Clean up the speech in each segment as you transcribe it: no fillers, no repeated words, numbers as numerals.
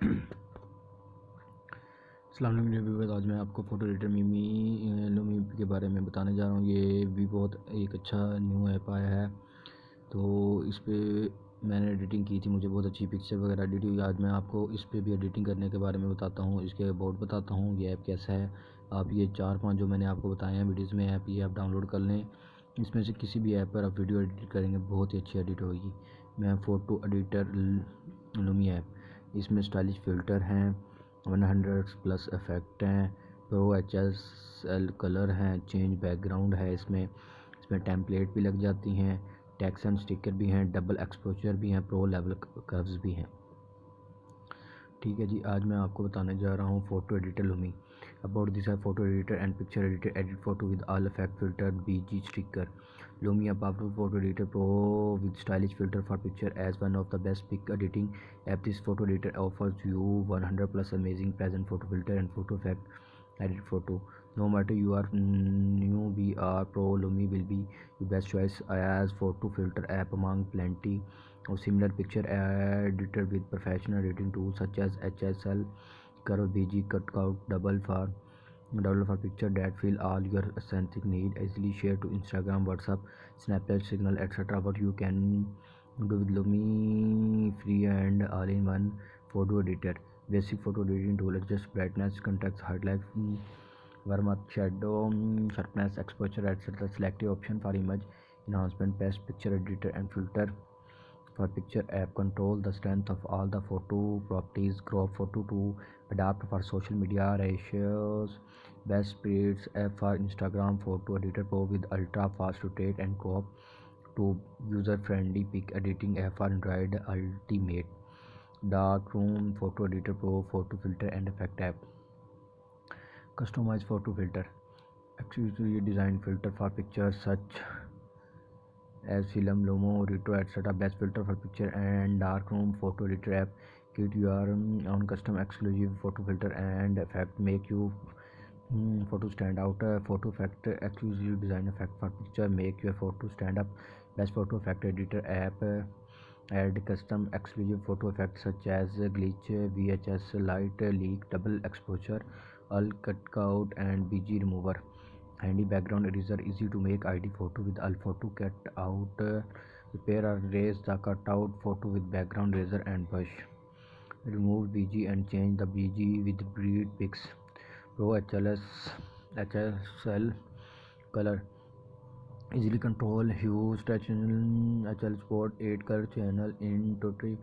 अस्सलाम वालेकुम व्यूअर्स, आज मैं आपको फ़ोटो एडिटर लूमी के बारे में बताने जा रहा हूँ। ये भी बहुत एक अच्छा न्यू ऐप आया है, तो इस पे मैंने एडिटिंग की थी, मुझे बहुत अच्छी पिक्चर वगैरह एडिट हुई। आज मैं आपको इस पे भी एडिटिंग करने के बारे में बताता हूँ, इसके अबाउट बताता हूँ, ये ऐप कैसा है। आप ये 4-5 जो मैंने आपको बताए हैं वीडियोज़ में ऐप, ये आप डाउनलोड कर लें। इसमें से किसी भी ऐप पर आप वीडियो एडिट करेंगे बहुत ही अच्छी एडिट होगी। मैं फ़ोटो एडिटर लूमी ऐप, इसमें स्टाइलिश फ़िल्टर हैं, 100+ इफ़ेक्ट हैं, प्रो HSL कलर हैं, चेंज बैकग्राउंड है, इसमें टेम्पलेट भी लग जाती हैं, टेक्स्ट एंड स्टिकर भी हैं, डबल एक्सपोजर भी हैं, प्रो लेवल कर्व्स भी हैं। ठीक है जी, आज मैं आपको बताने जा रहा हूँ photo editor Lumi. About this photo editor and picture editor, edit photo with all effect filter, BG sticker. Lumi, a powerful photo editor pro with stylish filter for picture. As one of the best pic editing app, this photo editor offers you 100+ amazing present photo filter and photo effect edit photo. No matter you are newbie or pro, Lumi will be your best choice as photo filter app among plenty of similar picture editor with professional editing tools such as HSL, Curve, BG, Cutout, Double for picture that fill all your aesthetic need, easily share to Instagram, WhatsApp, Snapchat, Signal, etc. What you can do with Lumi free and all-in-one photo editor. Basic photo editing tool: adjust brightness, contrast, highlight, warmth, shadow, sharpness, exposure, etc. Selective option for image enhancement, best picture editor and filter for picture app. Control the strength of all the photo properties, crop photo to adapt for social media ratios, best speeds app for Instagram, photo editor pro with ultra fast rotate and co-op to user friendly pic editing app for Android, ultimate darkroom photo editor pro, photo filter and effect app. Customized photo filter, exclusively designed filter for pictures such as film, Lomo, Retro, etc. Best filter for picture and darkroom photo editor app. Create your own custom exclusive photo filter and effect. Make you photo stand out. Photo effect, exclusive design effect for picture. Make your photo stand up. Best photo effect editor app. Add custom exclusive photo effects such as glitch, VHS, light leak, double exposure, all cutout and BG remover. Handy background eraser, easy to make ID photo with all photo cut out. Repair or erase the cutout photo with background eraser and brush. Remove BG and change the BG with breed pics. Pro HSL color, easily control hue, saturation, HL spot, 8 color channel in total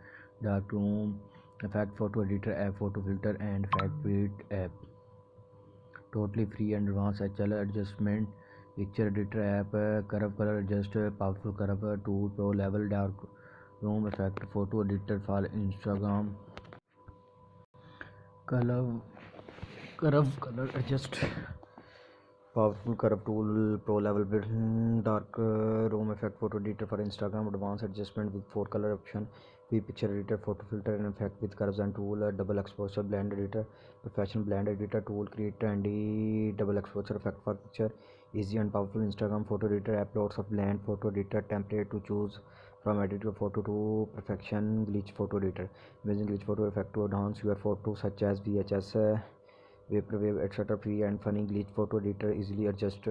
darkroom, effect photo editor app, photo filter and effect breed app. Totally free and advanced HL adjustment, picture editor app, curve color adjust, powerful curve tool, pro level dark room effect, photo editor for Instagram, curve color adjust, powerful curve tool, pro level dark room effect, photo editor for Instagram, advanced adjustment with 4 color option, picture editor, photo filter and effect with curves and tool, double exposure blend editor, professional blend editor tool, create trendy double exposure effect for picture, easy and powerful Instagram photo editor app, loads of blend photo editor template to choose from, edit your photo to perfection, glitch photo editor, amazing glitch photo effect to enhance your photo such as VHS, vaporwave, etc. Free and funny glitch photo editor, easily adjust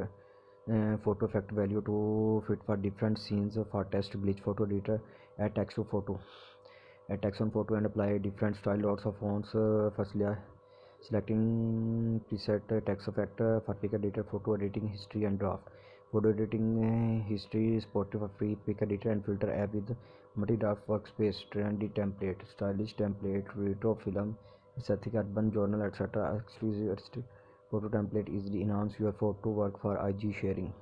photo effect value to fit for different scenes. For test glitch photo editor, add text to photo, add text on photo and apply different style, lots of fonts. Firstly, selecting preset text effect for pic editor, photo editing history and draft. Photo editing history is supported for free pic editor and filter app with multi-draft workspace, trendy template, stylish template, retro film, aesthetic, urban journal, etc. Exclusive photo template, easily enhance your photo work for IG sharing.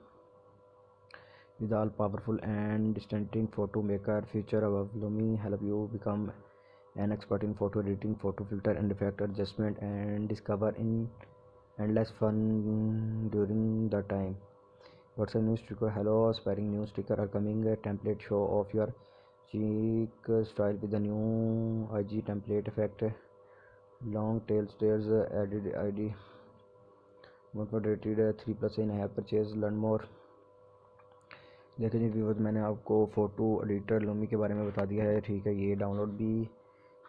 With all powerful and distinctive photo maker feature above, Lumi help you become an expert in photo editing, photo filter and effect adjustment, and discover in endless fun during the time. What's a new sticker? Hello, aspiring new sticker are coming. A template show of your chic style with the new IG template effect. Long tail stairs added ID. Motivated 3+ in have purchase, learn more. देखिए जी viewers, मैंने आपको photo editor Lumi के बारे में बता दिया है। ठीक है, ये डाउनलोड भी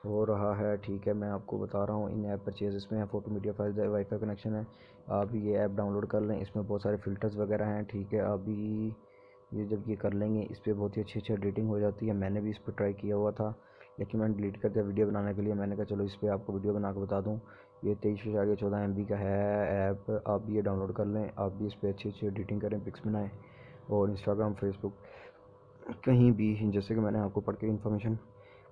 हो रहा है। ठीक है, मैं आपको बता रहा हूँ इन ऐप परचेज इसमें है, फ़ोटो मीडिया फाइल्स है, वाईफाई कनेक्शन है। आप ये ऐप डाउनलोड कर लें, इसमें बहुत सारे फ़िल्टर्स वगैरह हैं। ठीक है, अभी ये जब ये कर लेंगे इस पर बहुत ही अच्छी अच्छी एडिटिंग हो जाती है। मैंने भी इस पर ट्राई किया हुआ था, लेकिन मैंने डिलीट कर दिया वीडियो बनाने के लिए। मैंने कहा चलो इस पर आपको वीडियो बना के बता दूँ। ये 23.14 MB का है ऐप, आप भी ये डाउनलोड कर लें। आप भी इस पर अच्छी अच्छी एडिटिंग करें, पिक्स बनाएँ, और इंस्टाग्राम, फेसबुक, कहीं भी, जैसे कि मैंने आपको पढ़ के इन्फॉर्मेशन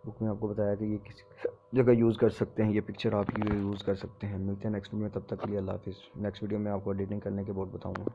बुक में आपको बताया कि ये किस जगह यूज़ कर सकते हैं, ये पिक्चर आप ये यूज़ कर सकते हैं। मिलते हैं नेक्स्ट वीडियो में, तब तक के लिए अल्लाह हाफ़िज़। नेक्स्ट वीडियो में आपको एडिटिंग करने के बहुत बताऊँगा।